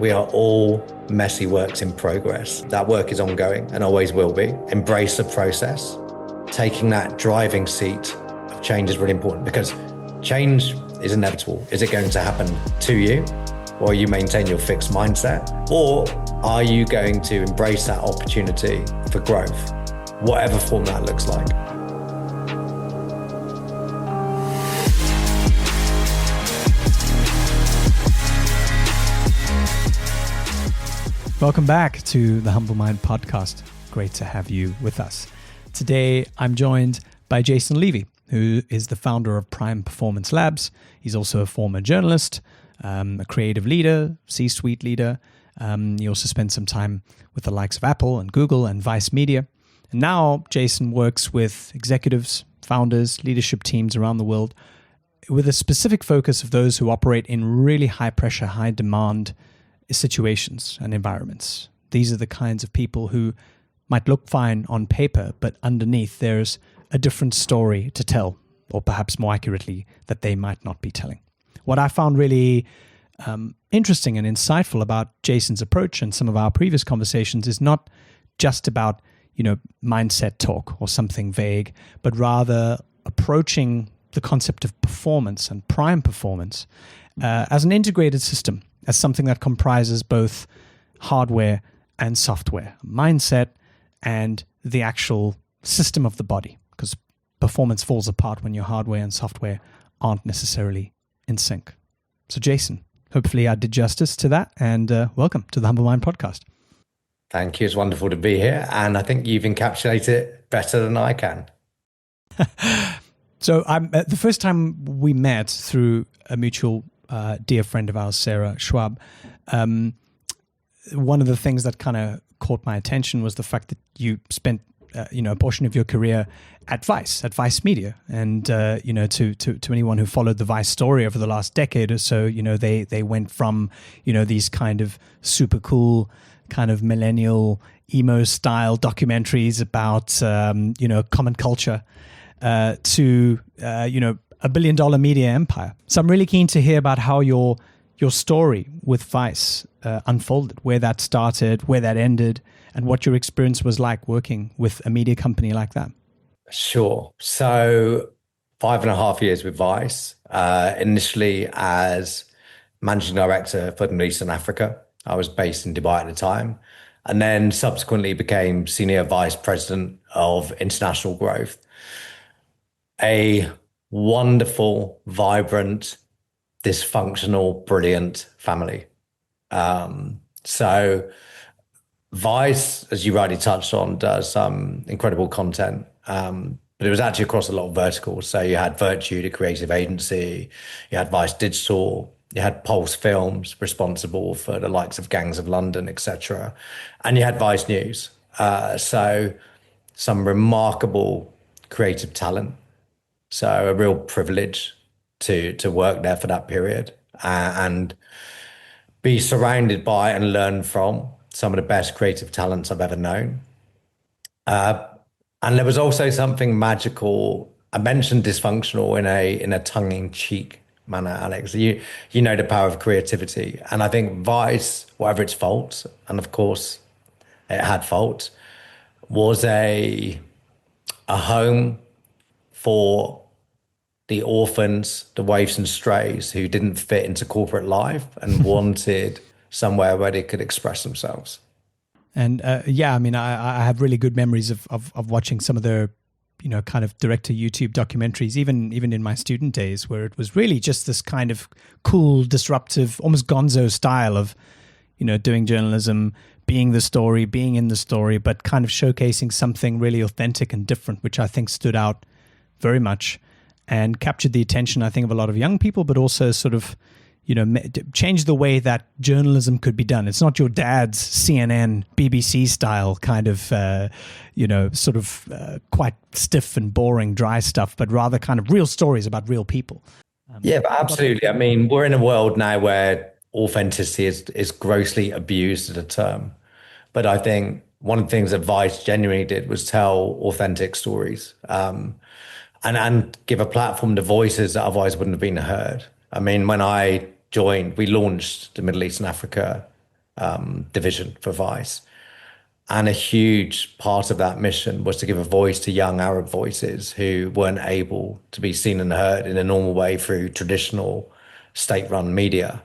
We are all messy works in progress. That work is ongoing and always will be. Embrace the process. Taking that driving seat of change is really important because change is inevitable. Is it going to happen to you, or you maintain your fixed mindset? Or are you going to embrace that opportunity for growth, whatever form that looks like? Welcome back to the Humble Mind podcast. Great to have you with us. Today, I'm joined by Jason Leavy, who is the founder of Prime Performance Labs. He's also a former journalist, a creative leader, C-suite leader. He also spent some time with the likes of Apple and Google and Vice Media. And now Jason works with executives, founders, leadership teams around the world with a specific focus of those who operate in really high pressure, high demand situations and environments. These are the kinds of people who might look fine on paper, but underneath there's a different story to tell, or perhaps more accurately, that they might not be telling. What I found really interesting and insightful about Jason's approach and some of our previous conversations is not just about, mindset talk or something vague, but rather approaching the concept of performance and prime performance as an integrated system, as something that comprises both hardware and software, mindset and the actual system of the body, because performance falls apart when your hardware and software aren't necessarily in sync. So Jason, hopefully I did justice to that, and welcome to the Humble Mind podcast. Thank you. It's wonderful to be here, and I think you've encapsulated it better than I can. So the first time we met through a mutual dear friend of ours, Sarah Schwab, one of the things that kind of caught my attention was the fact that you spent, a portion of your career at Vice Media. And, to anyone who followed the Vice story over the last decade or so, they went from, these kind of super cool, kind of millennial emo style documentaries about, common culture to, a billion-dollar media empire. So I'm really keen to hear about how your story with Vice unfolded, where that started, where that ended, and what your experience was like working with a media company like that. Sure. So 5.5 years with Vice, initially as managing director for Middle East and Africa. I was based in Dubai at the time, and then subsequently became senior vice president of international growth. A wonderful, vibrant, dysfunctional, brilliant family. So Vice, as you rightly touched on, does some incredible content, but it was actually across a lot of verticals. So you had Virtue, the creative agency, you had Vice Digital, you had Pulse Films, responsible for the likes of Gangs of London, etc. And you had Vice News. So some remarkable creative talent. So a real privilege to work there for that period and be surrounded by and learn from some of the best creative talents I've ever known. And there was also something magical. I mentioned dysfunctional in a tongue-in-cheek manner, Alex. You know the power of creativity. And I think Vice, whatever its faults, and of course it had faults, was a home for the orphans, the waifs and strays who didn't fit into corporate life and wanted somewhere where they could express themselves. And I have really good memories of watching some of their, kind of direct to YouTube documentaries, even in my student days, where it was really just this kind of cool, disruptive, almost gonzo style of, doing journalism, being the story, being in the story, but kind of showcasing something really authentic and different, which I think stood out very much and captured the attention, I think, of a lot of young people, but also sort of, changed the way that journalism could be done. It's not your dad's CNN, BBC style kind of, quite stiff and boring, dry stuff, but rather kind of real stories about real people. But absolutely. I mean, we're in a world now where authenticity is grossly abused as a term. But I think one of the things that Vice genuinely did was tell authentic stories and give a platform to voices that otherwise wouldn't have been heard. I mean, when I joined, we launched the Middle East and Africa division for Vice. And a huge part of that mission was to give a voice to young Arab voices who weren't able to be seen and heard in a normal way through traditional state-run media.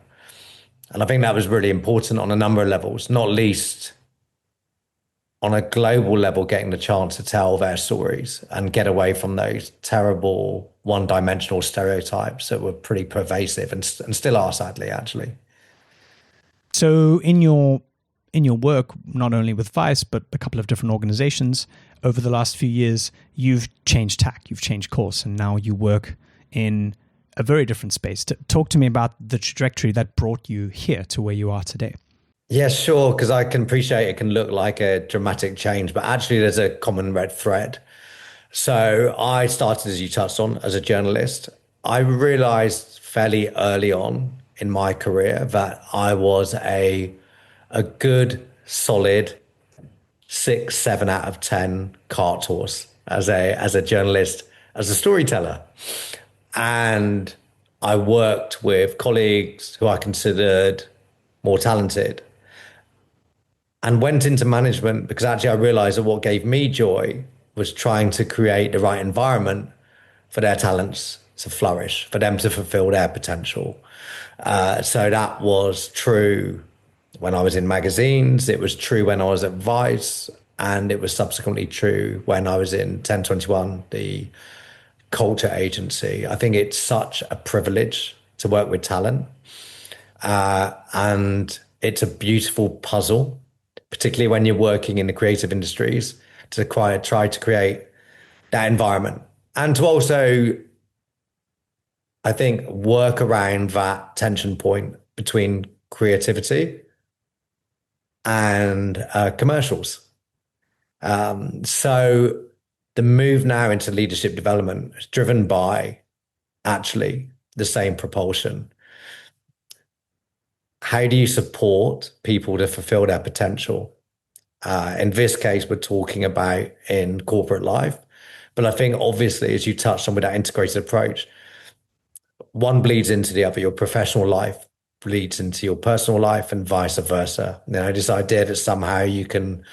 And I think that was really important on a number of levels, not least on a global level, getting the chance to tell their stories and get away from those terrible one-dimensional stereotypes that were pretty pervasive and still are, sadly, actually. So in your work, not only with Vice, but a couple of different organizations over the last few years, you've changed tack, you've changed course, and now you work in a very different space. Talk to me about the trajectory that brought you here to where you are today. Yeah, sure, because I can appreciate it can look like a dramatic change, but actually there's a common red thread. So I started, as you touched on, as a journalist. I realized fairly early on in my career that I was a good, solid 6, 7 out of 10 cart horse as a journalist, as a storyteller. And I worked with colleagues who I considered more talented and went into management because actually I realized that what gave me joy was trying to create the right environment for their talents to flourish, for them to fulfill their potential. So that was true when I was in magazines, it was true when I was at Vice, and it was subsequently true when I was in 1021, the culture agency. I think it's such a privilege to work with talent, and it's a beautiful puzzle, particularly when you're working in the creative industries, to try to create that environment and to also, I think, work around that tension point between creativity and commercials. So the move now into leadership development is driven by actually the same propulsion. How do you support people to fulfill their potential? In this case, we're talking about in corporate life. But I think obviously, as you touched on with that integrated approach, one bleeds into the other. Your professional life bleeds into your personal life and vice versa. This idea that somehow you can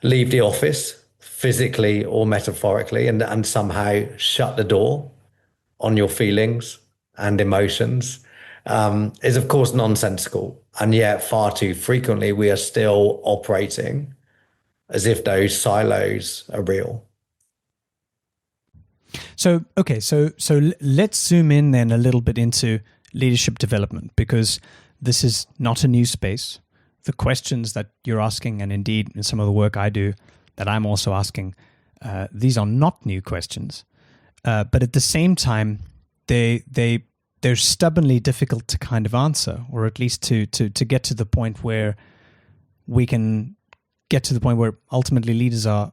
leave the office physically or metaphorically and somehow shut the door on your feelings and emotions is of course nonsensical. And yet far too frequently we are still operating as if those silos are real. So, okay, so let's zoom in then a little bit into leadership development, because this is not a new space. The questions that you're asking, and indeed in some of the work I do that I'm also asking, these are not new questions. But at the same time, they're stubbornly difficult to kind of answer, or at least to get to the point where we can get to the point where ultimately leaders are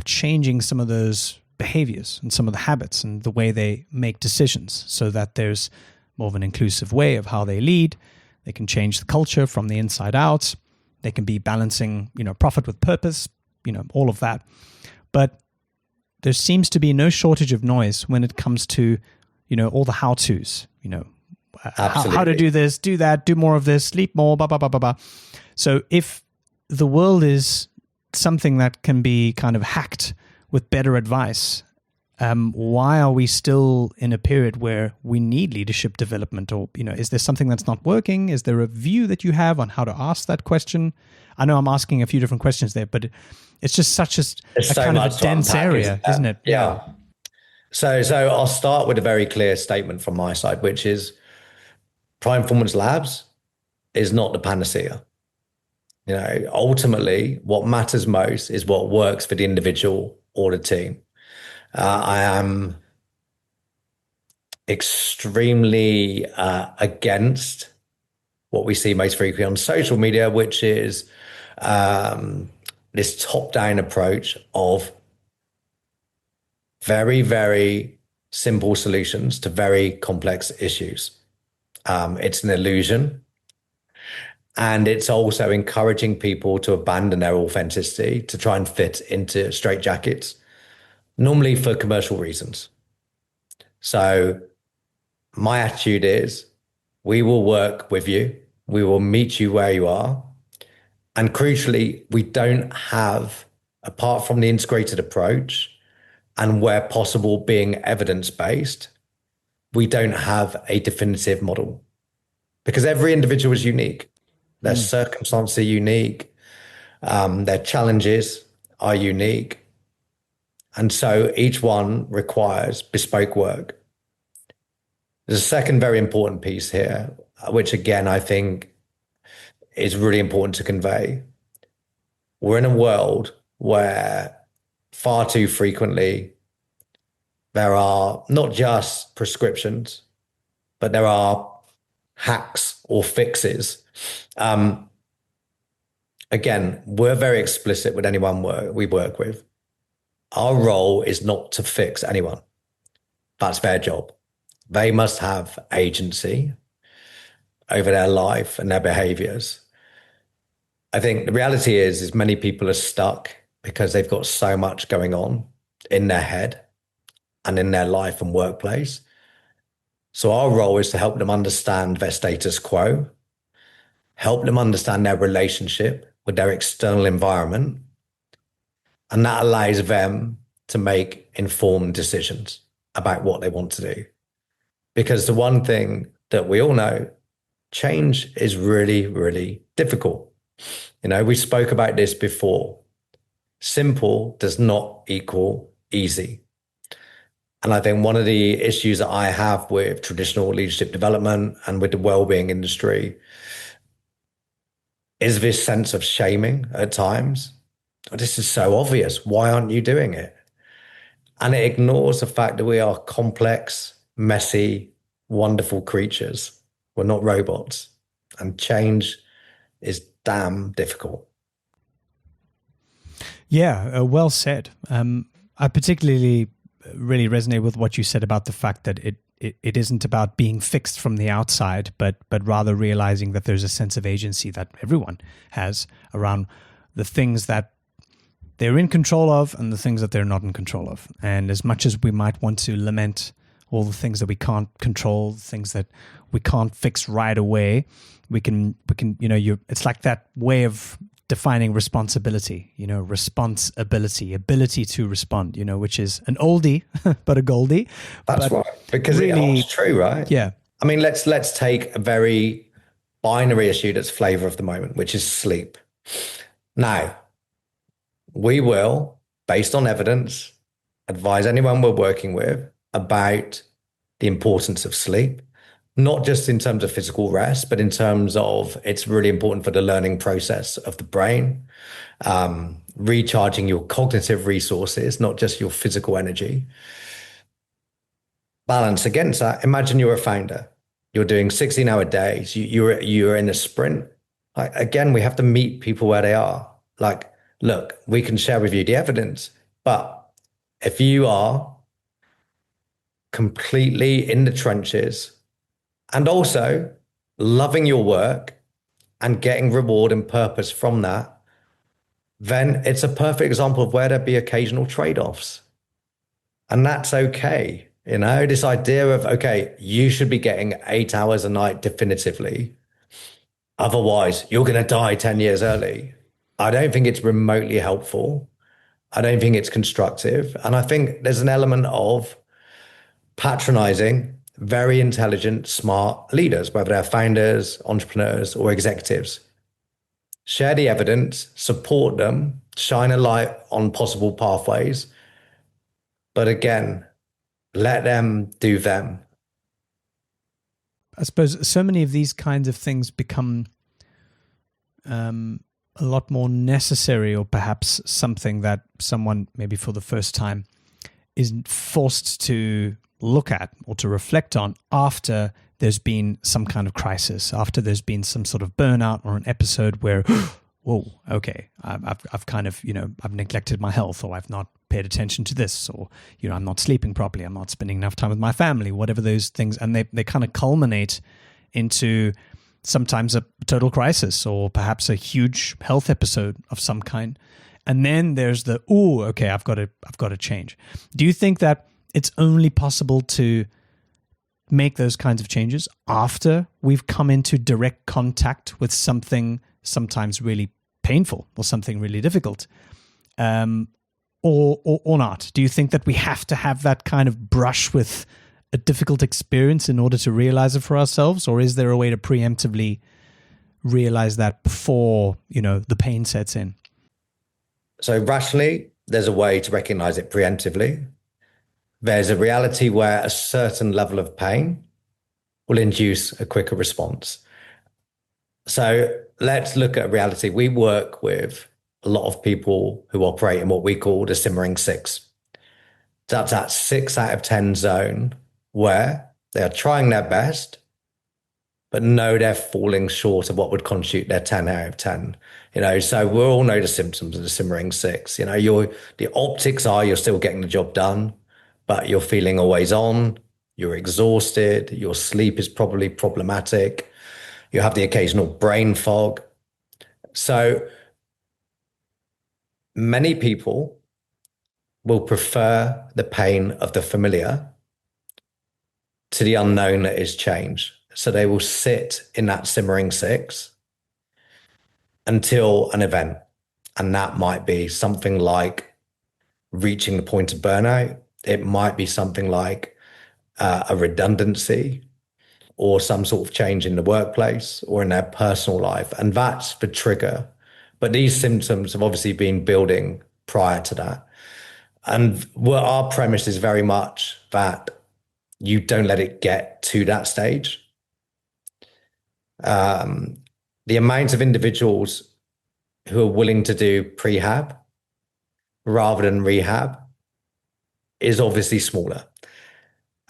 changing some of those behaviors and some of the habits and the way they make decisions, so that there's more of an inclusive way of how they lead. They can change the culture from the inside out. They can be balancing, profit with purpose, all of that. But there seems to be no shortage of noise when it comes to, all the how-tos, how to do this, do that, do more of this, sleep more, blah, blah, blah, blah, blah. So if the world is something that can be kind of hacked with better advice, why are we still in a period where we need leadership development? Or, is there something that's not working? Is there a view that you have on how to ask that question? I know I'm asking a few different questions there, but it's just such a kind of a dense area, isn't it? Yeah. So I'll start with a very clear statement from my side, which is Prime Performance Labs is not the panacea. Ultimately, what matters most is what works for the individual or the team. I am extremely against what we see most frequently on social media, which is this top-down approach of very, very simple solutions to very complex issues. It's an illusion. And it's also encouraging people to abandon their authenticity to try and fit into straitjackets, normally for commercial reasons. So my attitude is we will work with you. We will meet you where you are. And crucially, we don't have, apart from the integrated approach and where possible being evidence-based, we don't have a definitive model because every individual is unique. Their circumstances are unique. Their challenges are unique. And so each one requires bespoke work. There's a second very important piece here, which again, I think is really important to convey. We're in a world where far too frequently there are not just prescriptions, but there are hacks or fixes. Again, we're very explicit with anyone we work with. Our role is not to fix anyone. That's their job. They must have agency over their life and their behaviors. I think the reality is many people are stuck because they've got so much going on in their head and in their life and workplace. So our role is to help them understand their status quo, help them understand their relationship with their external environment, and that allows them to make informed decisions about what they want to do. Because the one thing that we all know, change is really, really difficult. We spoke about this before. Simple does not equal easy. And I think one of the issues that I have with traditional leadership development and with the well-being industry is this sense of shaming at times. This is so obvious. Why aren't you doing it? And it ignores the fact that we are complex, messy, wonderful creatures. We're not robots. And change is damn difficult. Yeah, well said. I particularly really resonate with what you said about the fact that it isn't about being fixed from the outside, but rather realizing that there's a sense of agency that everyone has around the things that they're in control of and the things that they're not in control of. And as much as we might want to lament all the things that we can't control, things that we can't fix right away, we can, it's like that way of defining responsibility, ability to respond, which is an oldie, but a goldie. That's right. Because really, it's true, right? Yeah. I mean, let's take a very binary issue that's flavor of the moment, which is sleep. Now, we will, based on evidence, advise anyone we're working with about the importance of sleep, not just in terms of physical rest, but in terms of it's really important for the learning process of the brain, recharging your cognitive resources, not just your physical energy. Balance against that. Imagine you're a founder. You're doing 16-hour days. You're in a sprint. Again, we have to meet people where they are. Look, we can share with you the evidence, but if you are completely in the trenches and also loving your work and getting reward and purpose from that, then it's a perfect example of where there'd be occasional trade-offs. And that's okay. This idea of, okay, you should be getting 8 hours a night definitively. Otherwise, you're going to die 10 years early. I don't think it's remotely helpful. I don't think it's constructive. And I think there's an element of patronizing very intelligent, smart leaders, whether they're founders, entrepreneurs, or executives. Share the evidence, support them, shine a light on possible pathways. But again, let them do them. I suppose so many of these kinds of things become a lot more necessary, or perhaps something that someone maybe for the first time is forced to look at or to reflect on after there's been some kind of crisis, after there's been some sort of burnout or an episode where, whoa, okay, I've kind of, I've neglected my health, or I've not paid attention to this, or, I'm not sleeping properly, I'm not spending enough time with my family, whatever those things. And they kind of culminate into sometimes a total crisis or perhaps a huge health episode of some kind. And then there's the, okay, I've got to change. Do you think that it's only possible to make those kinds of changes after we've come into direct contact with something sometimes really painful or something really difficult, or not? Do you think that we have to have that kind of brush with a difficult experience in order to realize it for ourselves, or is there a way to preemptively realize that before, the pain sets in? So rationally, there's a way to recognize it preemptively. There's a reality where a certain level of pain will induce a quicker response. So let's look at reality. We work with a lot of people who operate in what we call the simmering six. That's that 6 out of 10 zone where they are trying their best, but know they're falling short of what would constitute their 10 out of 10. So we all know the symptoms of the simmering six. The optics are you're still getting the job done, but you're feeling always on, you're exhausted, your sleep is probably problematic, you have the occasional brain fog. So many people will prefer the pain of the familiar to the unknown that is change. So they will sit in that simmering six until an event. And that might be something like reaching the point of burnout. It might be something like a redundancy or some sort of change in the workplace or in their personal life. And that's the trigger. But these symptoms have obviously been building prior to that. And our premise is very much that you don't let it get to that stage. The amount of individuals who are willing to do prehab rather than rehab is obviously smaller.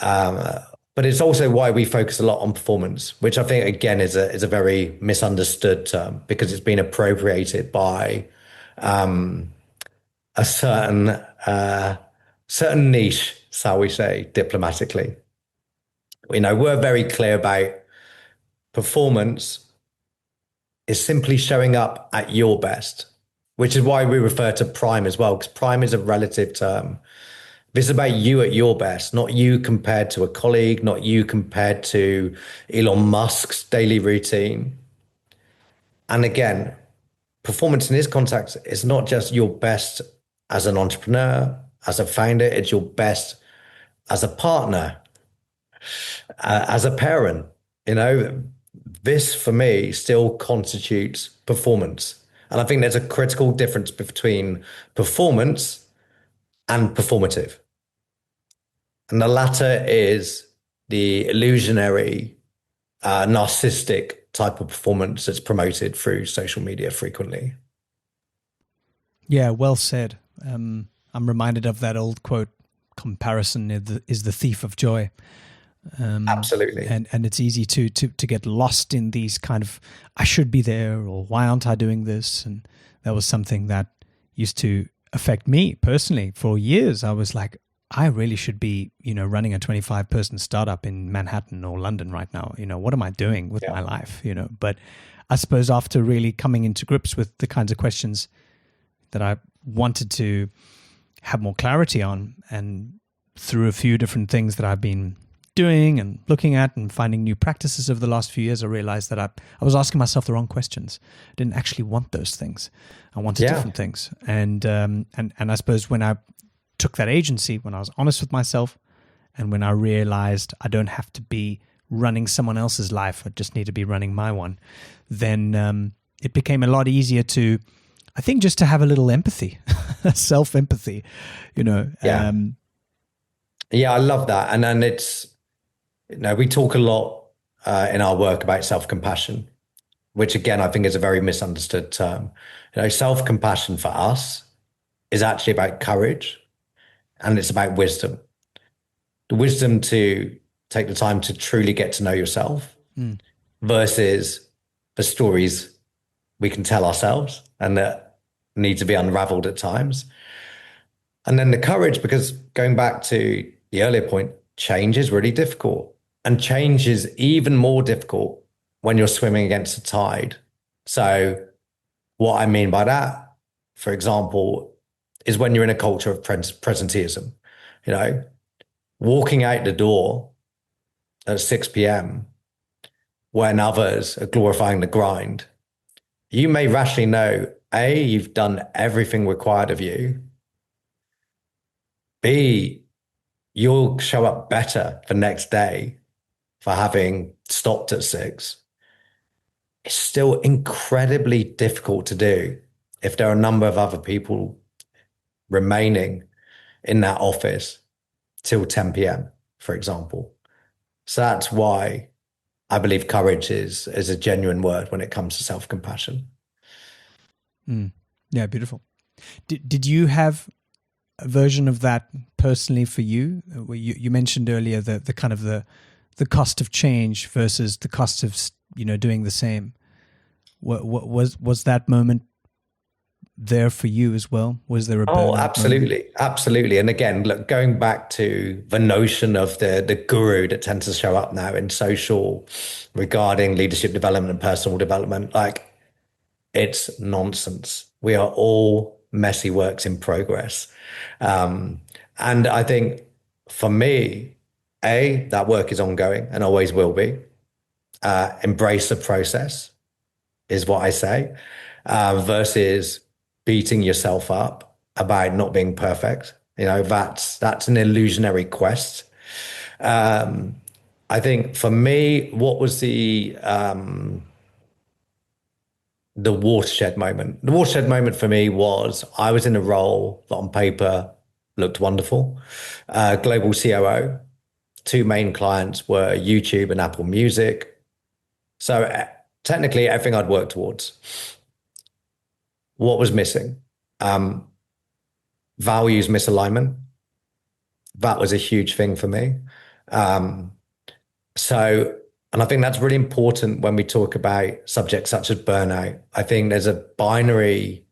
But it's also why we focus a lot on performance, which I think, again, is a very misunderstood term because it's been appropriated by a certain niche, shall we say, diplomatically. We're very clear about performance is simply showing up at your best, which is why we refer to prime as well, because prime is a relative term. This is about you at your best, not you compared to a colleague, not you compared to Elon Musk's daily routine. And again, performance in this context is not just your best as an entrepreneur, as a founder, it's your best as a partner, as a parent. This for me still constitutes performance. And I think there's a critical difference between performance and performative. And the latter is the illusionary, narcissistic type of performance that's promoted through social media frequently. Yeah, well said. I'm reminded of that old quote, comparison is the thief of joy. Absolutely. And it's easy to get lost in these kind of, I should be there, or why aren't I doing this? And that was something that used to affect me personally for years. I was like, I really should be, running a 25-person startup in Manhattan or London right now. What am I doing with my life? But I suppose after really coming into grips with the kinds of questions that I wanted to have more clarity on, and through a few different things that I've been doing and looking at and finding new practices over the last few years, I realized that I was asking myself the wrong questions. I didn't actually want those things. I wanted different things. And I suppose when I took that agency, when I was honest with myself, and when I realized I don't have to be running someone else's life, I just need to be running my one, then it became a lot easier to, I think, just to have a little empathy, self-empathy, Yeah, I love that. And then it's, we talk a lot in our work about self-compassion, which again, I think is a very misunderstood term. Self-compassion for us is actually about courage, and it's about wisdom. The wisdom to take the time to truly get to know yourself versus the stories we can tell ourselves and that need to be unraveled at times. And then the courage, because going back to the earlier point, change is really difficult. And change is even more difficult when you're swimming against the tide. So what I mean by that, for example, is when you're in a culture of presenteeism, walking out the door at 6 p.m. when others are glorifying the grind, you may rationally know A, you've done everything required of you. B, you'll show up better the next day for having stopped at 6. It's still incredibly difficult to do if there are a number of other people remaining in that office till 10 p.m., for example. So that's why I believe courage is a genuine word when it comes to self-compassion. Mm. Yeah, beautiful. Did you have a version of that personally for you? Where you mentioned earlier the kind of the cost of change versus the cost of doing the same. What was that moment there for you as well? Was there a Oh, burnout moment? absolutely. Absolutely. And again, look, going back to the notion of the guru that tends to show up now in social regarding leadership development and personal development, like it's nonsense. We are all messy works in progress. Um, and I think for me, that work is ongoing and always will be. Embrace the process is what I say, versus beating yourself up about not being perfect. That's an illusionary quest. I think for me, what was the watershed moment? The watershed moment for me was I was in a role that on paper looked wonderful. Global COO. Two main clients were YouTube and Apple Music. So technically, everything I'd worked towards. What was missing? Um, Values misalignment. That was a huge thing for me. Um, so, and I think that's really important when we talk about subjects such as burnout. I think there's a binary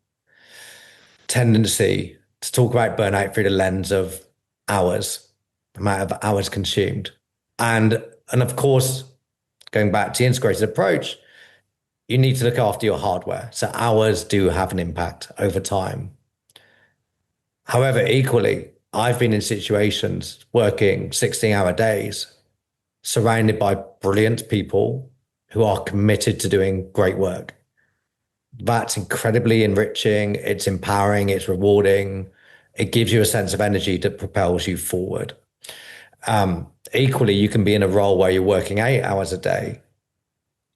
tendency to talk about burnout through the lens of hours, amount of hours consumed. And of course, going back to the integrated approach, you need to look after your hardware. So hours do have an impact over time. However, equally, I've been in situations working 16-hour days, surrounded by brilliant people who are committed to doing great work. That's incredibly enriching. It's empowering. It's rewarding. It gives you a sense of energy that propels you forward. Equally, you can be in a role where you're working 8 hours a day.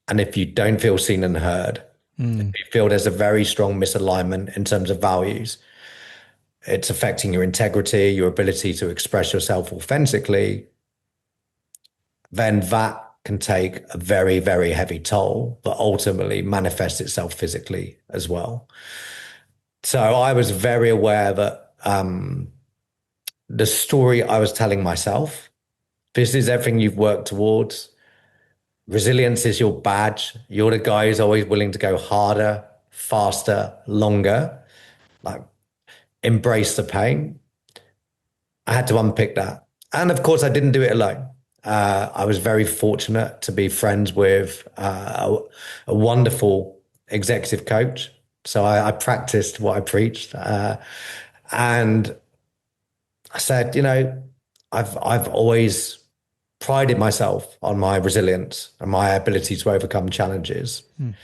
And if you don't feel seen and heard, if Mm. you feel there's a very strong misalignment in terms of values, it's affecting your integrity, your ability to express yourself authentically, then that can take a very, very heavy toll, but ultimately manifests itself physically as well. So I was very aware that the story I was telling myself, this is everything you've worked towards. Resilience is your badge. You're the guy who's always willing to go harder, faster, longer. Like embrace the pain. I had to unpick that. And of course, I didn't do it alone. I was very fortunate to be friends with a wonderful executive coach. So I practiced what I preached. And I said, I've always prided myself on my resilience and my ability to overcome challenges. Mm.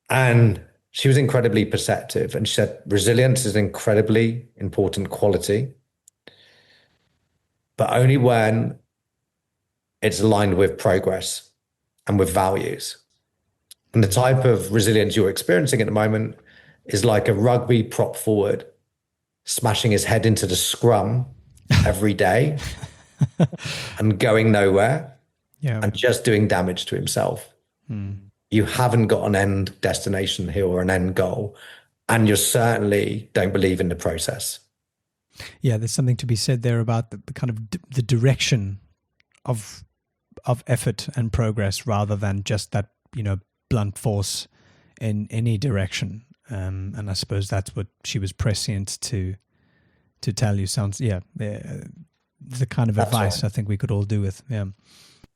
And she was incredibly perceptive. And she said, resilience is an incredibly important quality, but only when it's aligned with progress and with values. And the type of resilience you're experiencing at the moment is like a rugby prop forward smashing his head into the scrum every day and going nowhere Yeah. and just doing damage to himself. Mm. You haven't got an end destination here or an end goal, and you certainly don't believe in the process. Yeah, there's something to be said there about the kind of the direction of effort and progress rather than just that blunt force in any direction. And I suppose that's what she was prescient to tell you. Sounds the kind of That's advice right. I think we could all do with. Yeah.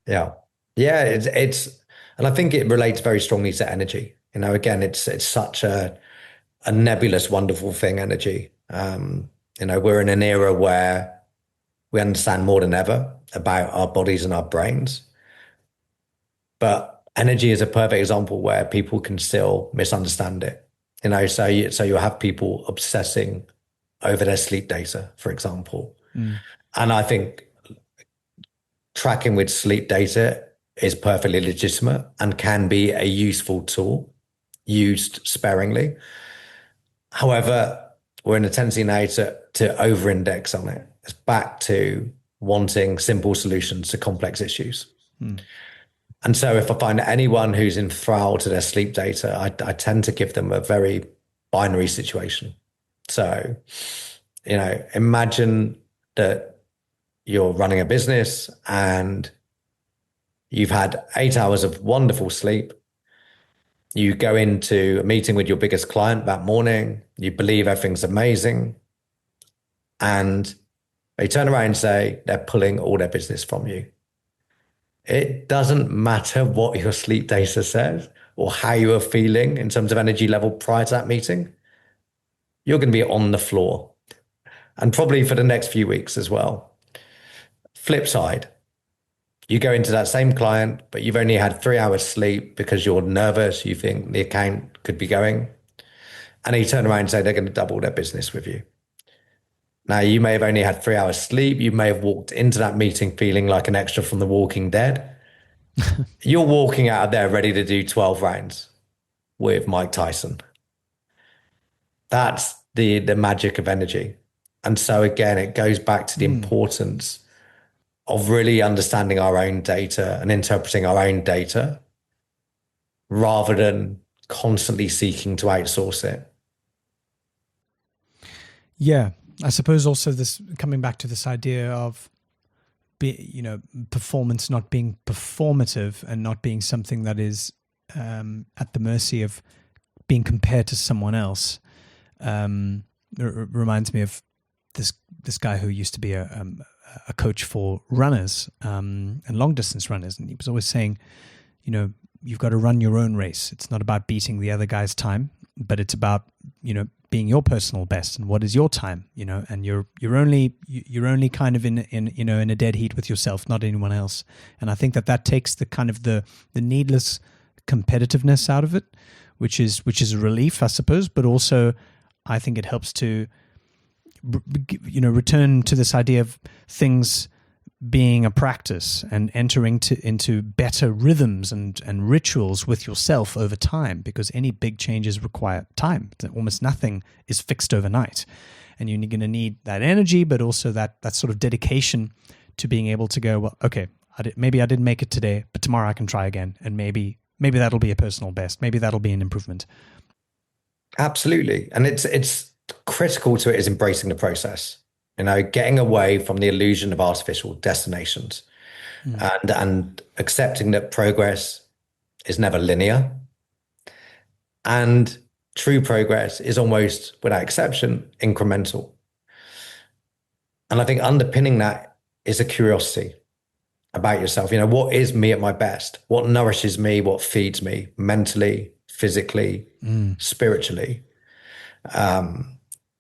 Yeah. Yeah. And I think it relates very strongly to energy. Again, it's such a nebulous, wonderful thing, energy. We're in an era where we understand more than ever about our bodies and our brains. But energy is a perfect example where people can still misunderstand it. So you have people obsessing over their sleep data, for example. Mm. And I think tracking with sleep data is perfectly legitimate and can be a useful tool used sparingly. However, we're in a tendency now to over-index on it. It's back to wanting simple solutions to complex issues. Mm. And so if I find anyone who's enthralled to their sleep data, I tend to give them a very binary situation. So, imagine that you're running a business and you've had 8 hours of wonderful sleep. You go into a meeting with your biggest client that morning, you believe everything's amazing, and they turn around and say they're pulling all their business from you. It doesn't matter what your sleep data says or how you are feeling in terms of energy level prior to that meeting. You're going to be on the floor and probably for the next few weeks as well. Flip side, you go into that same client, but you've only had 3 hours sleep because you're nervous. You think the account could be going. And you turn around and say they're going to double their business with you. Now, you may have only had 3 hours sleep. You may have walked into that meeting feeling like an extra from The Walking Dead. You're walking out of there ready to do 12 rounds with Mike Tyson. That's the magic of energy. And so again, it goes back to the importance of really understanding our own data and interpreting our own data rather than constantly seeking to outsource it. Yeah. I suppose also this coming back to this idea of performance not being performative and not being something that is at the mercy of being compared to someone else. Reminds me of this guy who used to be a coach for runners and long distance runners, and he was always saying, you've got to run your own race. It's not about beating the other guy's time, but it's about being your personal best and what is your time, and you're only kind of in a dead heat with yourself, not anyone else. And I think that takes the kind of the needless competitiveness out of it, which is a relief, I suppose, but also I think it helps to return to this idea of things being a practice and entering into better rhythms and rituals with yourself over time, because any big changes require time. Almost nothing is fixed overnight. And you're going to need that energy, but also that sort of dedication to being able to go, well, okay, maybe I didn't make it today, but tomorrow I can try again. And maybe that'll be a personal best. Maybe that'll be an improvement. Absolutely. And it's critical to it is embracing the process. Getting away from the illusion of artificial destinations and accepting that progress is never linear. And true progress is almost, without exception, incremental. And I think underpinning that is a curiosity about yourself. What is me at my best? What nourishes me? What feeds me mentally, physically, spiritually?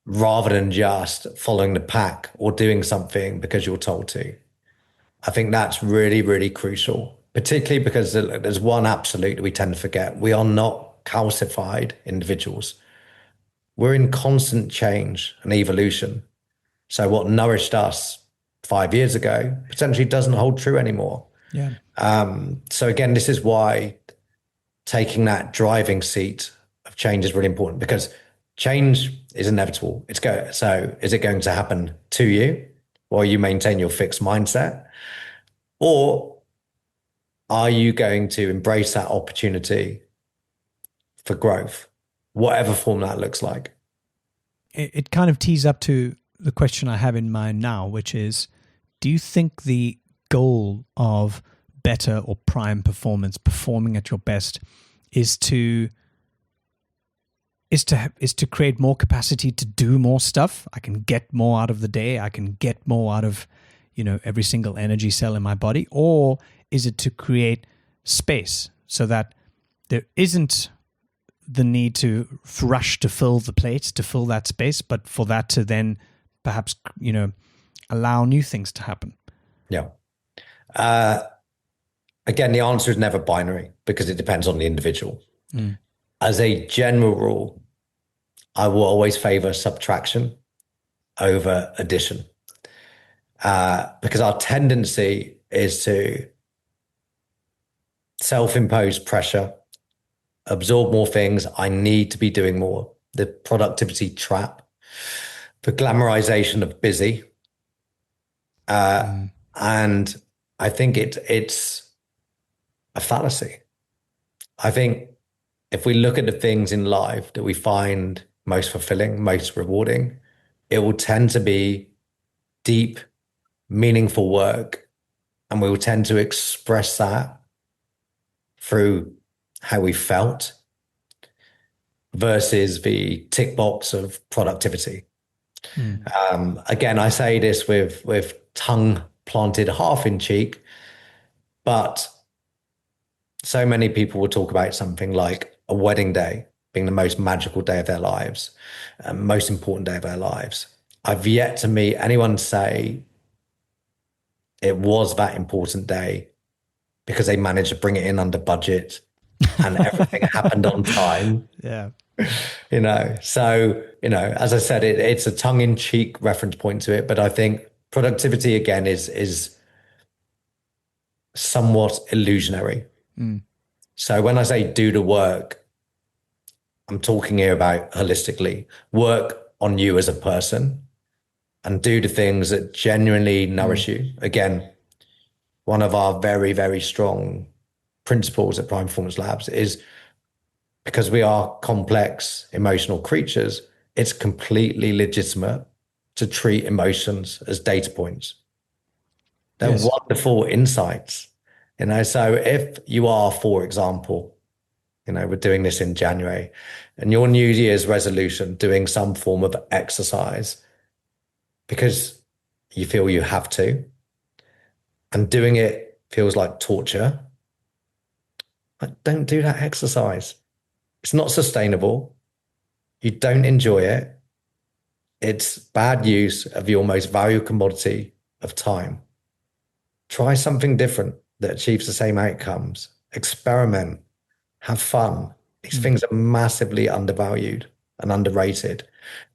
Rather than just following the pack or doing something because you're told to. I think that's really, really crucial, particularly because there's one absolute that we tend to forget. We are not calcified individuals. We're in constant change and evolution. So what nourished us 5 years ago potentially doesn't hold true anymore. Yeah. So again, this is why taking that driving seat of change is really important, because change is inevitable. So is it going to happen to you while you maintain your fixed mindset? Or are you going to embrace that opportunity for growth, whatever form that looks like? It kind of tees up to the question I have in mind now, which is, do you think the goal of better or prime performance, performing at your best, is to create more capacity to do more stuff? I can get more out of the day. I can get more out of, every single energy cell in my body. Or is it to create space so that there isn't the need to rush to fill the plate, to fill that space, but for that to then perhaps, allow new things to happen? Yeah. Again, the answer is never binary because it depends on the individual. As a general rule, I will always favor subtraction over addition, because our tendency is to self-impose pressure, absorb more things. I need to be doing more. The productivity trap, the glamorization of busy. Mm. And I think it's a fallacy. I think if we look at the things in life that we find most fulfilling, most rewarding, it will tend to be deep, meaningful work. And we will tend to express that through how we felt versus the tick box of productivity. Mm. Again, I say this with tongue planted half in cheek, but so many people will talk about something like a wedding day being the most magical day of their lives, most important day of their lives. I've yet to meet anyone say it was that important day because they managed to bring it in under budget and everything happened on time. Yeah. So as I said, it's a tongue-in-cheek reference point to it, but I think productivity again is somewhat illusionary. Mm. So when I say do the work, I'm talking here about holistically work on you as a person and do the things that genuinely Mm. nourish you. Again, one of our very, very strong principles at Prime Performance Labs is because we are complex emotional creatures, it's completely legitimate to treat emotions as data points. They're Yes. wonderful insights. So if you are, for example, we're doing this in January, and your New Year's resolution, doing some form of exercise because you feel you have to, and doing it feels like torture, like, don't do that exercise. It's not sustainable. You don't enjoy it. It's bad use of your most valuable commodity of time. Try something different that achieves the same outcomes. Experiment, have fun. These Mm. things are massively undervalued and underrated.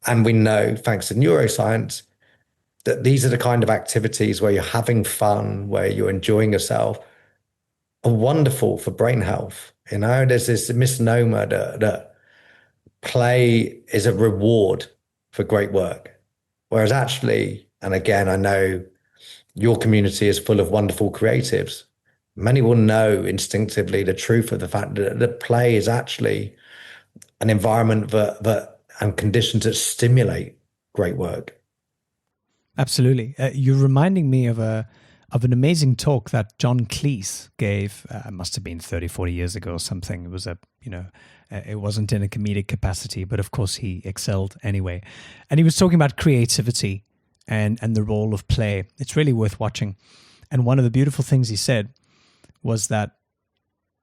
And we know, thanks to neuroscience, that these are the kind of activities where you're having fun, where you're enjoying yourself, are wonderful for brain health. There's this misnomer that play is a reward for great work. Whereas actually, and again, I know your community is full of wonderful creatives. Many will know instinctively the truth of the fact that play is actually an environment that and conditions that stimulate great work. Absolutely. You're reminding me of an amazing talk that John Cleese gave. Must have been 30, 40 years ago or something. It was it wasn't in a comedic capacity, but of course he excelled anyway. And he was talking about creativity and the role of play. It's really worth watching. And one of the beautiful things he said was that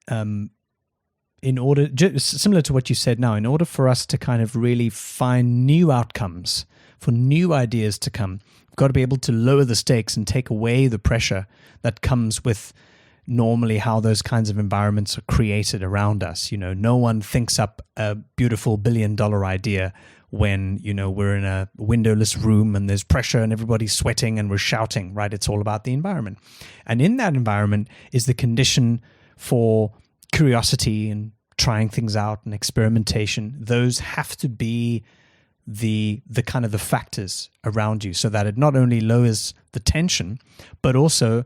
in order, just similar to what you said now, in order for us to kind of really find new outcomes, for new ideas to come, we've got to be able to lower the stakes and take away the pressure that comes with normally how those kinds of environments are created around us. No one thinks up a beautiful $1 billion idea when, we're in a windowless room and there's pressure and everybody's sweating and we're shouting, right? It's all about the environment. And in that environment is the condition for curiosity and trying things out and experimentation. Those have to be the kind of the factors around you so that it not only lowers the tension, but also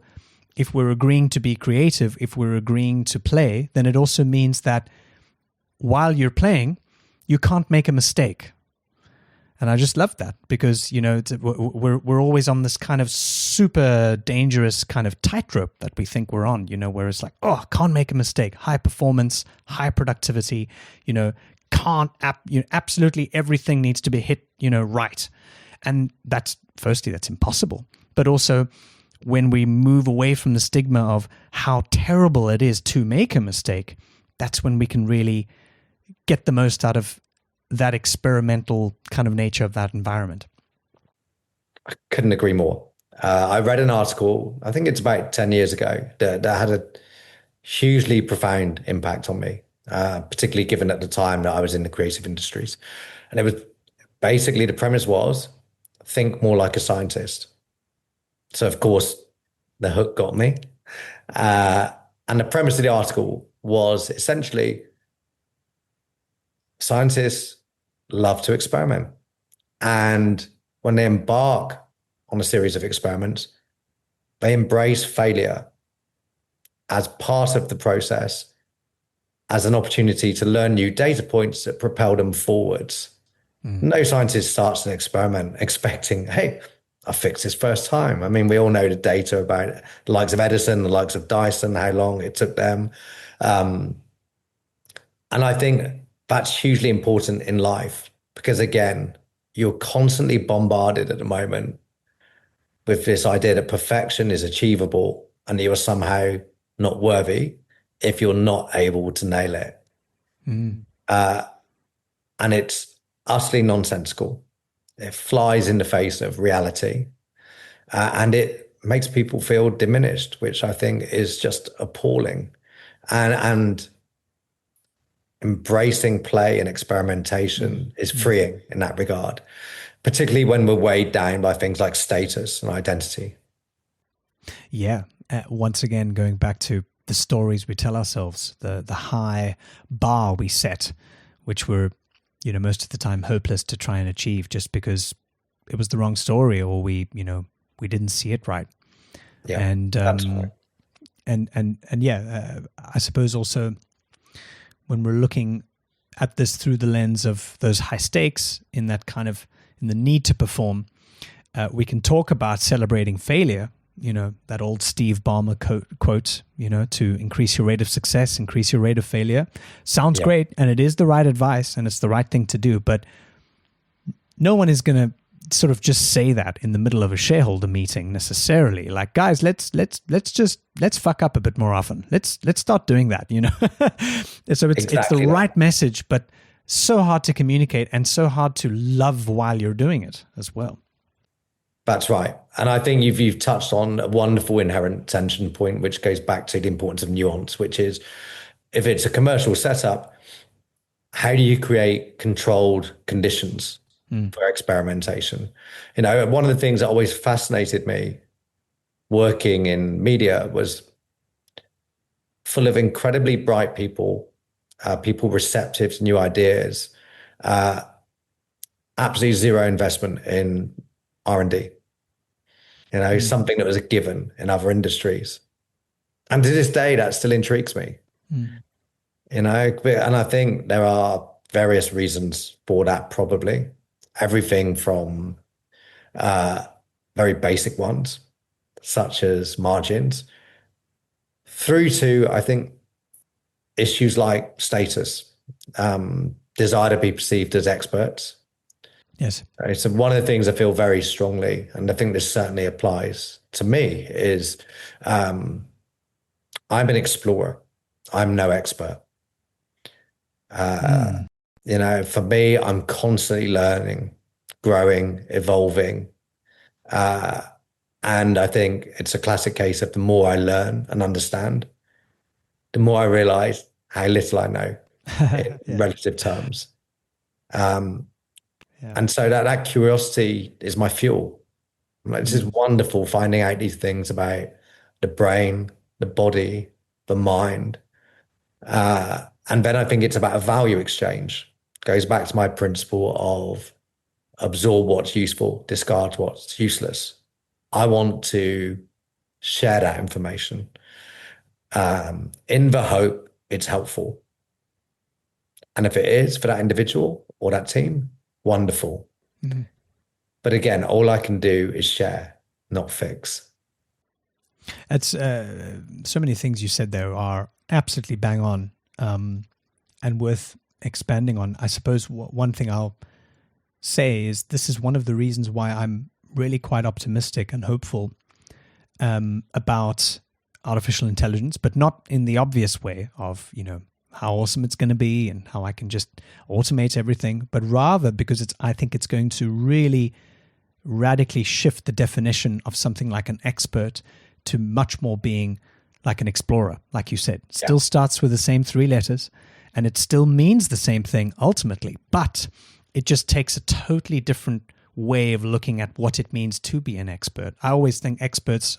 if we're agreeing to be creative, if we're agreeing to play, then it also means that while you're playing, you can't make a mistake. And I just love that because, we're always on this kind of super dangerous kind of tightrope that we think we're on, where it's like, oh, can't make a mistake, high performance, high productivity, absolutely everything needs to be hit, right. And that's impossible. But also when we move away from the stigma of how terrible it is to make a mistake, that's when we can really get the most out of that experimental kind of nature of that environment. I couldn't agree more. I read an article, I think it's about 10 years ago, that had a hugely profound impact on me. particularly given at the time that I was in the creative industries. And it was basically the premise was think more like a scientist. So, of course, the hook got me. Uh, and the premise of the article was essentially scientists love to experiment. And when they embark on a series of experiments, they embrace failure as part of the process, as an opportunity to learn new data points that propel them forwards. No scientist starts an experiment expecting, hey, I fixed this first time. I mean, we all know the data about the likes of Edison, the likes of Dyson, how long it took them. And I think that's hugely important in life because, again, you're constantly bombarded at the moment with this idea that perfection is achievable and you are somehow not worthy if you're not able to nail it. And it's utterly nonsensical. It flies in the face of reality. And it makes people feel diminished, which I think is just appalling. And embracing play and experimentation is freeing in that regard, particularly when we're weighed down by things like status and identity. Yeah. Once again, going back to the stories we tell ourselves, the high bar we set, which we're, most of the time hopeless to try and achieve just because it was the wrong story or we didn't see it right. Yeah, and I suppose also when we're looking at this through the lens of those high stakes in the need to perform, we can talk about celebrating failure, that old Steve Ballmer quote, to increase your rate of success, increase your rate of failure. Sounds great. And it is the right advice and it's the right thing to do. But no one is going to sort of just say that in the middle of a shareholder meeting necessarily. Like, guys, let's fuck up a bit more often. Let's start doing that, So it's the right message, but so hard to communicate and so hard to love while you're doing it as well. That's right. And I think you've touched on a wonderful inherent tension point, which goes back to the importance of nuance, which is if it's a commercial setup, how do you create controlled conditions for experimentation? One of the things that always fascinated me working in media was full of incredibly bright people, people receptive to new ideas, absolutely zero investment in R&D, something that was a given in other industries. And to this day, that still intrigues me, and I think there are various reasons for that, probably everything from very basic ones, such as margins, through to, I think, issues like status, desire to be perceived as experts. Yes. Right. So one of the things I feel very strongly, and I think this certainly applies to me, is I'm an explorer. I'm no expert. For me, I'm constantly learning, growing, evolving. And I think it's a classic case of the more I learn and understand, the more I realize how little I know in relative terms. And so that curiosity is my fuel. This is wonderful, finding out these things about the brain, the body, the mind. And then I think it's about a value exchange. Goes back to my principle of absorb what's useful, discard what's useless. I want to share that information in the hope it's helpful. And if it is for that individual or that team, wonderful. But again, all I can do is share, not fix. It's so many things you said there are absolutely bang on and worth expanding on. I suppose one thing I'll say is this is one of the reasons why I'm really quite optimistic and hopeful about artificial intelligence, but not in the obvious way of, how awesome it's going to be and how I can just automate everything, but rather because I think it's going to really radically shift the definition of something like an expert to much more being like an explorer, like you said. Still starts with the same three letters and it still means the same thing ultimately, but it just takes a totally different way of looking at what it means to be an expert. I always think experts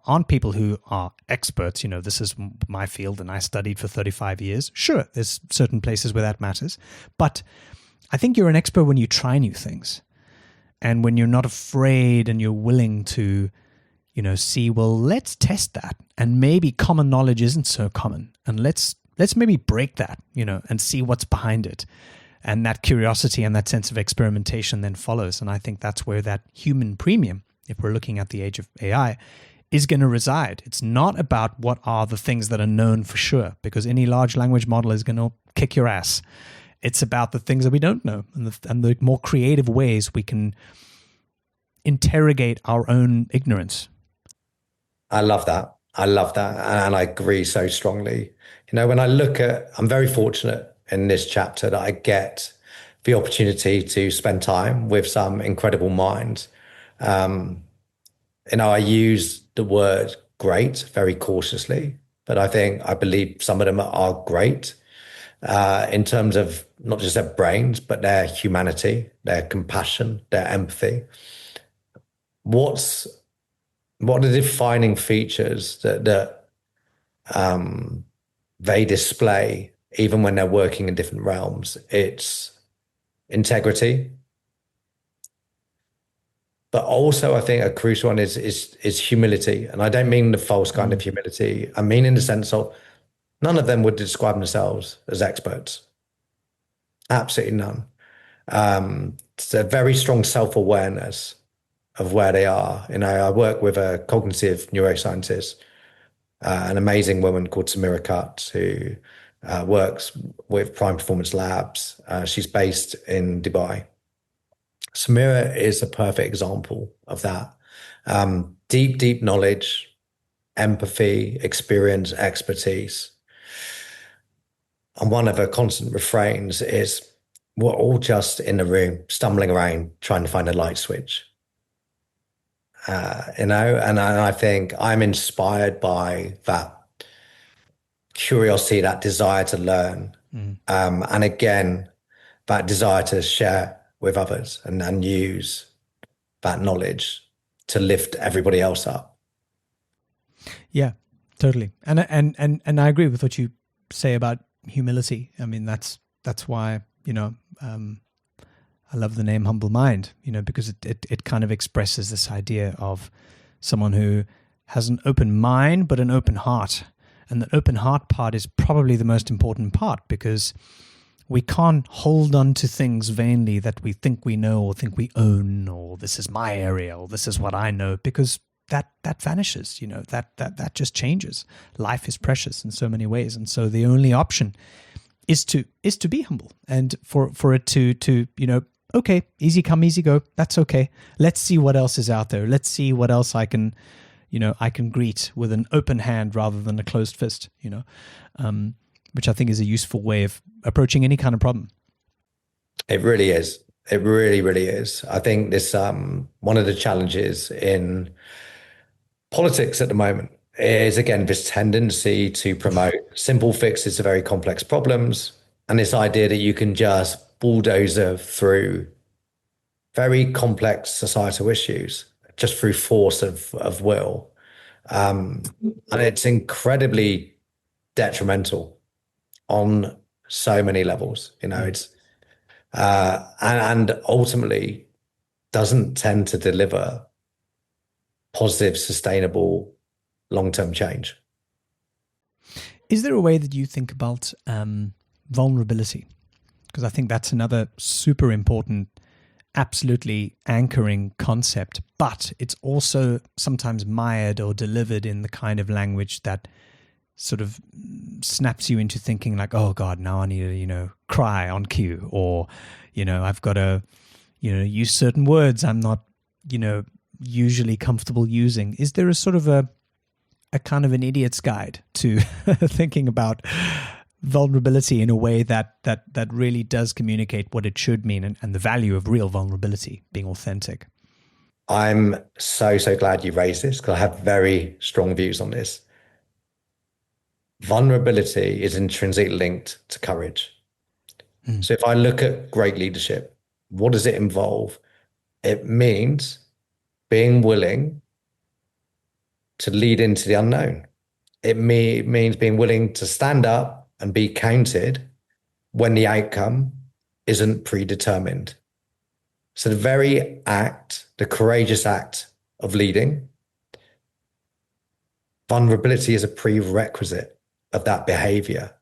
aren't people who are experts. This is my field and I studied for 35 years. Sure, there's certain places where that matters, but I think you're an expert when you try new things and when you're not afraid and you're willing to, see, well, let's test that. And maybe common knowledge isn't so common. And let's maybe break that, and see what's behind it. And that curiosity and that sense of experimentation then follows. And I think that's where that human premium, if we're looking at the age of AI, is going to reside. It's not about what are the things that are known for sure, because any large language model is going to kick your ass. It's about the things that we don't know and the more creative ways we can interrogate our own ignorance. I love that. I love that. And I agree so strongly. When I'm very fortunate in this chapter that I get the opportunity to spend time with some incredible minds. I use the word great very cautiously, but I believe some of them are great in terms of not just their brains, but their humanity, their compassion, their empathy. What are the defining features that they display even when they're working in different realms? It's integrity. But also, I think a crucial one is humility. And I don't mean the false kind of humility. I mean in the sense of none of them would describe themselves as experts. Absolutely none. It's a very strong self-awareness of where they are. I work with a cognitive neuroscientist, an amazing woman called Samira Kut, who works with Prime Performance Labs. She's based in Dubai. Samira is a perfect example of that. Deep knowledge, empathy, experience, expertise. And one of her constant refrains is, we're all just in the room, stumbling around, trying to find a light switch. And I think I'm inspired by that curiosity, that desire to learn. And again, that desire to share with others and use that knowledge to lift everybody else up. Yeah, totally. And I agree with what you say about humility. I mean, that's why, I love the name Humble Mind, because it kind of expresses this idea of someone who has an open mind, but an open heart. And the open heart part is probably the most important part, because we can't hold on to things vainly that we think we know or think we own, or this is my area, or this is what I know, because that vanishes, that just changes. Life is precious in so many ways. And so the only option is to be humble, and for it to okay, easy come, easy go. That's okay. Let's see what else is out there. Let's see what else I can greet with an open hand rather than a closed fist, which I think is a useful way of approaching any kind of problem. It really is. It really, really is. I think this, one of the challenges in politics at the moment is, again, this tendency to promote simple fixes to very complex problems, and this idea that you can just bulldozer through very complex societal issues just through force of will. And it's incredibly detrimental on so many levels. It's and ultimately doesn't tend to deliver positive, sustainable, long-term change. Is there a way that you think about vulnerability? Because I think that's another super important, absolutely anchoring concept, but it's also sometimes mired or delivered in the kind of language that sort of snaps you into thinking like, oh God, now I need to, cry on cue, or, I've got to, use certain words I'm not, usually comfortable using. Is there a sort of a kind of an idiot's guide to thinking about vulnerability in a way that really does communicate what it should mean, and the value of real vulnerability, being authentic? I'm so glad you raised this, because I have very strong views on this. vulnerability is intrinsically linked to courage. Mm. So if I look at great leadership, what does it involve? It means being willing to lead into the unknown. It means being willing to stand up and be counted when the outcome isn't predetermined. So the very act, the courageous act of leading, vulnerability is a prerequisite of that behavior.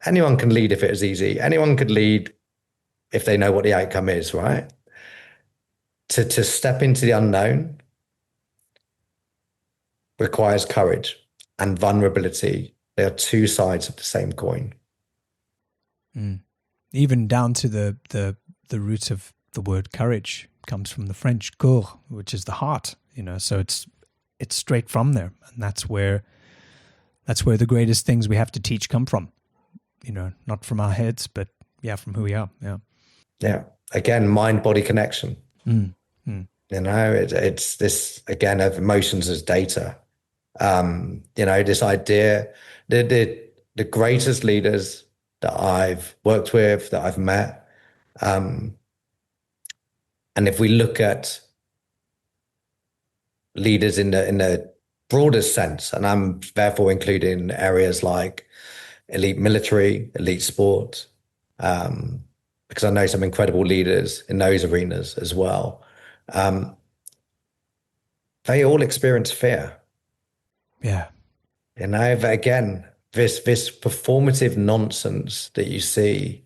Anyone can lead if it is easy. Anyone could lead if they know what the outcome is, right? To step into the unknown requires courage and vulnerability. They are two sides of the same coin. Mm. Even down to the root of the word courage comes from the French coeur, which is the heart. So it's straight from there, and that's where the greatest things we have to teach come from. Not from our heads, but from who we are. Yeah. Again, mind-body connection. Mm. Mm. It's this again of emotions as data. This idea that the greatest leaders that I've worked with, that I've met, and if we look at leaders in the broadest sense, and I'm therefore including areas like elite military, elite sport, because I know some incredible leaders in those arenas as well. They all experience fear. Yeah. Again, this performative nonsense that you see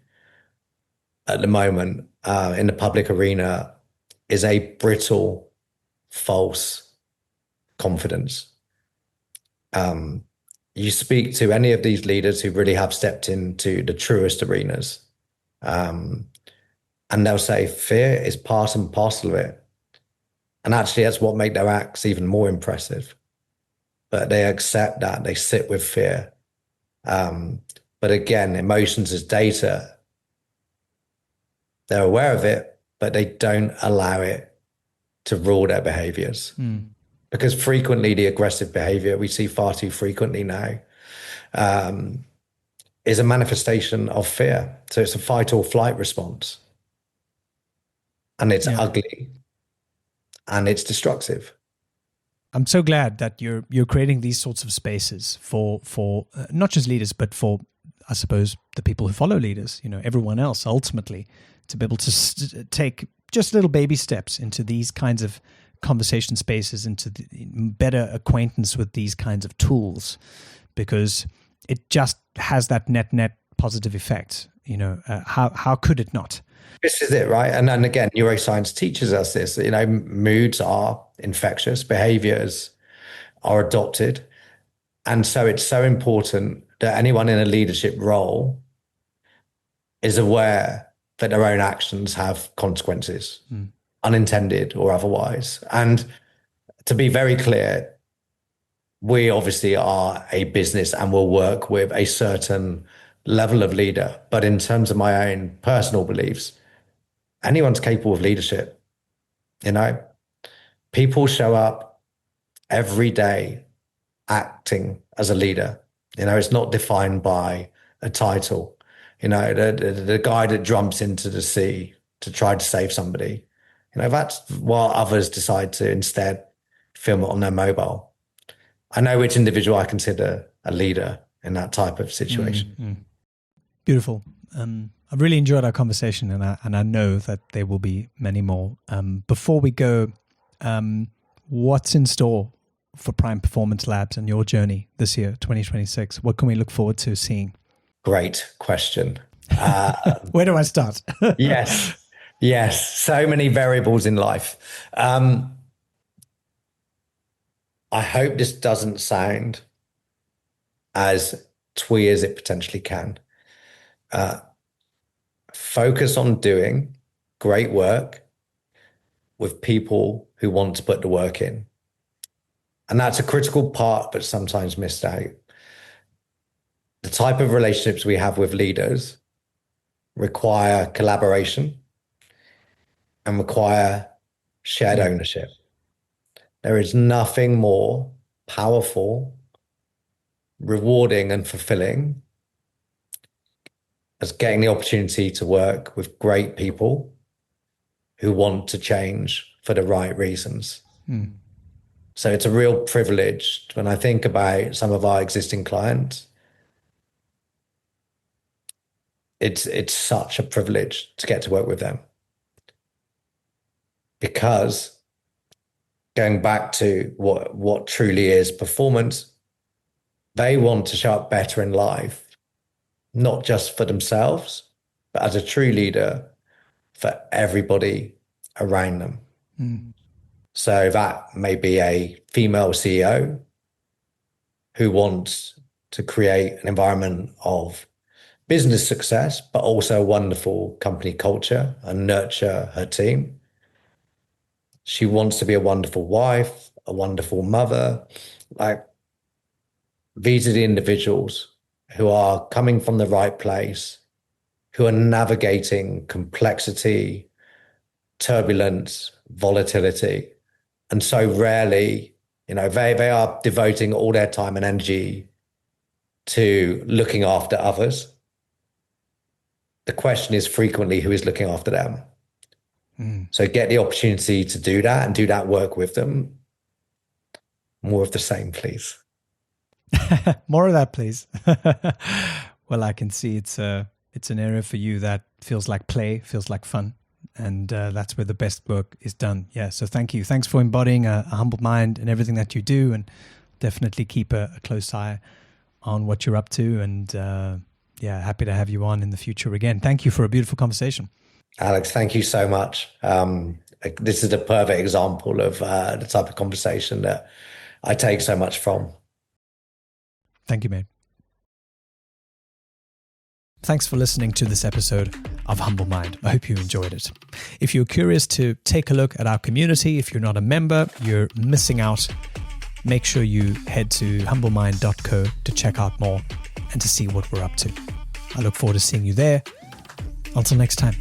at the moment in the public arena is a brittle, false confidence. You speak to any of these leaders who really have stepped into the truest arenas, and they'll say fear is part and parcel of it. And actually, that's what makes their acts even more impressive. But they accept that, they sit with fear. But again, emotions as data, they're aware of it, but they don't allow it to rule their behaviors. Mm. Because frequently the aggressive behavior we see far too frequently now is a manifestation of fear. So it's a fight or flight response. And it's ugly and it's destructive. I'm so glad that you're creating these sorts of spaces for not just leaders, but for, I suppose, the people who follow leaders, everyone else ultimately, to be able to take just little baby steps into these kinds of conversation spaces, into better acquaintance with these kinds of tools, because it just has that net positive effect. How could it not? This is it, right? And again, neuroscience teaches us this. Moods are infectious, behaviors are adopted. And so it's so important that anyone in a leadership role is aware that their own actions have consequences, unintended or otherwise. And to be very clear, we obviously are a business and will work with a certain level of leader. But in terms of my own personal beliefs, anyone's capable of leadership. People show up every day acting as a leader. It's not defined by a title. The guy that jumps into the sea to try to save somebody, that's while others decide to instead film it on their mobile. I know which individual I consider a leader in that type of situation. Mm-hmm. Beautiful. I've really enjoyed our conversation, and I know that there will be many more. Before we go, what's in store for Prime Performance Labs and your journey this year, 2026? What can we look forward to seeing? Great question. Where do I start? Yes. So many variables in life. I hope this doesn't sound as twee as it potentially can. Focus on doing great work with people who want to put the work in. And that's a critical part, but sometimes missed out. The type of relationships we have with leaders require collaboration and require shared ownership. There is nothing more powerful rewarding and fulfilling as getting the opportunity to work with great people who want to change for the right reasons. So it's a real privilege when I think about some of our existing clients. It's such a privilege to get to work with them, because going back to what truly is performance, they want to show up better in life, not just for themselves, but as a true leader for everybody around them. So that may be a female CEO who wants to create an environment of business success, but also a wonderful company culture and nurture her team. She wants to be a wonderful wife, a wonderful mother. Like, these are the individuals who are coming from the right place, who are navigating complexity, turbulence, volatility. And so rarely, they are devoting all their time and energy to looking after others. The question is frequently, who is looking after them? So get the opportunity to do that and do that work with them. More of the same, please. More of that, please. Well, I can see it's an area for you that feels like play, feels like fun. And that's where the best work is done. Yeah. So thank you. Thanks for embodying a humble mind in everything that you do, and definitely keep a close eye on what you're up to. And happy to have you on in the future again. Thank you for a beautiful conversation. Alex, thank you so much. This is a perfect example of the type of conversation that I take so much from. Thank you, mate. Thanks for listening to this episode of Humble Mind. I hope you enjoyed it. If you're curious to take a look at our community, if you're not a member, you're missing out. Make sure you head to humblemind.co to check out more and to see what we're up to. I look forward to seeing you there. Until next time.